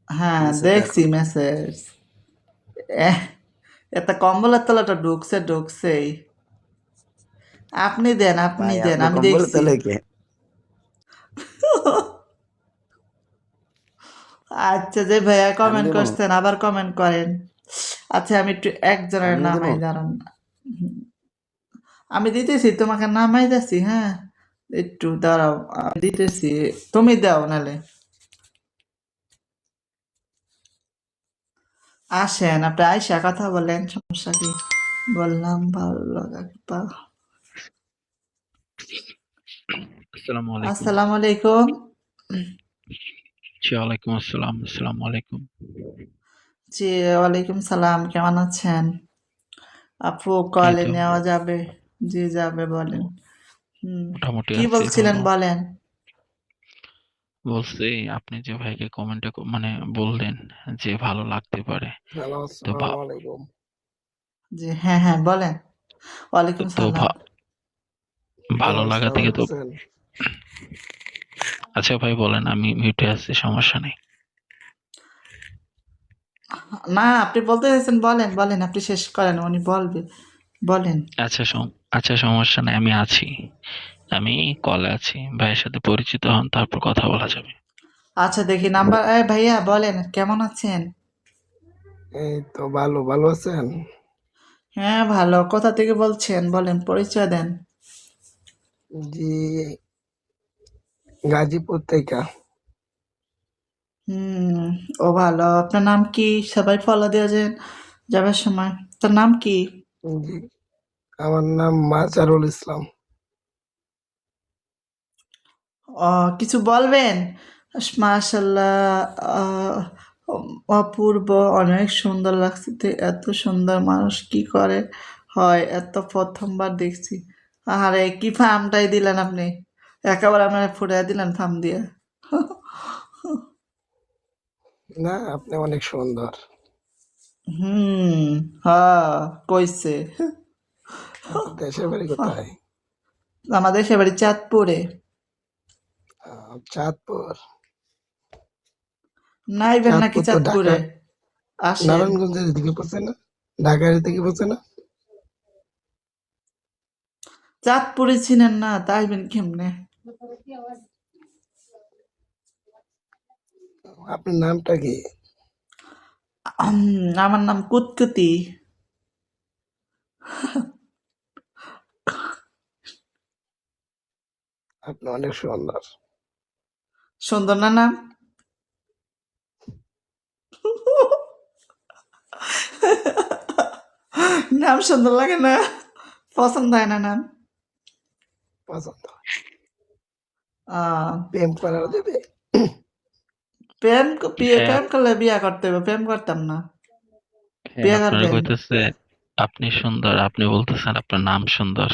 হ্যাঁ, মেসেজ দেখছি দেখো। মেসেজ। এহ, এত কম্বলের তলাটা ঢুকছেই। আপনি ভাই দেন, আপনি আমি কম্বলের দেখছি। তলে কে? আচ্ছা, যে ভাইয়া আমি কমেন্ট দেবো? করছেন আবার কমেন্ট করেন। আচ্ছা, আমি একটু একজনের আমি দেবো? নামাই দাঁড়ান। আমি দিতেছি, তোমাকে নামাই যাচ্ছি। হ্যাঁ, একটু দাঁড়াও, আমি দিতেছি। তুমি দাও নালে। আসেন, আপনি আইসা কথা বলেন, সমস্যা কি? বললাম ভালো লাগা পা। আসসালামু আলাইকুম। আসসালামু আলাইকুম। জি, ওয়ালাইকুম আসসালাম। আসসালামু আলাইকুম। জি, ওয়ালাইকুম সালাম, কেমন আছেন? আপু এই কলে তো নেওয়া যাবে? জি যাবে, বলেন। হুম, মোটামুটি কি আছি বলছিলেন ভালো। বলেন। বলছি আপনি যে ভাইকে কমেন্টে মানে বললেন যে ভালো লাগতে পারে। হ্যালো, তো আসসালামু আলাইকুম। জি, হ্যাঁ হ্যাঁ, বলেন। ওয়ালাইকুম তো সালাম। কি ভালো লাগা অবস্থা, থেকে ভালো তো আছেন? আচ্ছা ভাই বলেন, আমি মিউটে আছি, সমস্যা নেই। না, আপনি বলতে চাইছেন, বলেন বলেন, আপনি শেষ করেন, উনি বলবে, বলেন। আচ্ছা আচ্ছা সমস্যা নেই, আমি আছি। আমি কলে আছি, ভাইয়ের সাথে পরিচিত হন, তারপর কথা বলা যাবে। আচ্ছা, দেখি নাম্বার। ভাইয়া বলেন, কেমন আছেন? এই তো ভালো, ভালো আছেন? হ্যাঁ ভালো। কোথা থেকে বলছেন বলেন, পরিচয় দেন। জি, গাজীপুর থেকে। হুম, ও ভালো। আপনার নাম কি? সবাই ফলো দিয়ে যাবার সময়। তোর নাম কি? জি, আমার নাম মাজারুল ইসলাম। কিছু বলবেন? মাশাল্লাহ, অপূর্ব, অনেক সুন্দর লাগছে। এত সুন্দর মানুষ কি করে হয়, এত প্রথমবার দেখছি। আরে কি ফার্মটাই দিলেন আপনি, একেবারে আমার ফুটাই দিলেন ফার্ম দিয়ে। না, আপনি অনেক সুন্দর। হুম, হ্যাঁ, কইছে। আপনার দেশের বাড়ি কোথায়? আমাদের সে বাড়ি চাঁদপুরে। চাঁদপুর। নাইবেন নাকি চাঁদপুর তো ঢাকা, চাঁদপুরে? আসেন। নারায়ণগঞ্জের দিকে পড়ছে না? ঢাকার দিকে পড়ছে না? চাঁদপুরে ছিলেন না, তাইবেন কেমনে? আপনার নামটা কি? আমার নাম কুতকুতি। আপনি অনেক সুন্দর। সুন্দর না নাম? নাম সুন্দর লাগে না? পছন্দ হয় না নাম? পছন্দ। আহ, প্রেম করার দেবে? হ্যাঁ, প্রেম করলে বিয়া করতে হবে, প্রেম করতাম না। হ্যাঁ বিয়া আপনারা করবেন? কইতেছে আপনি সুন্দর, আপনি বলতেছেন আপনার নাম সুন্দর।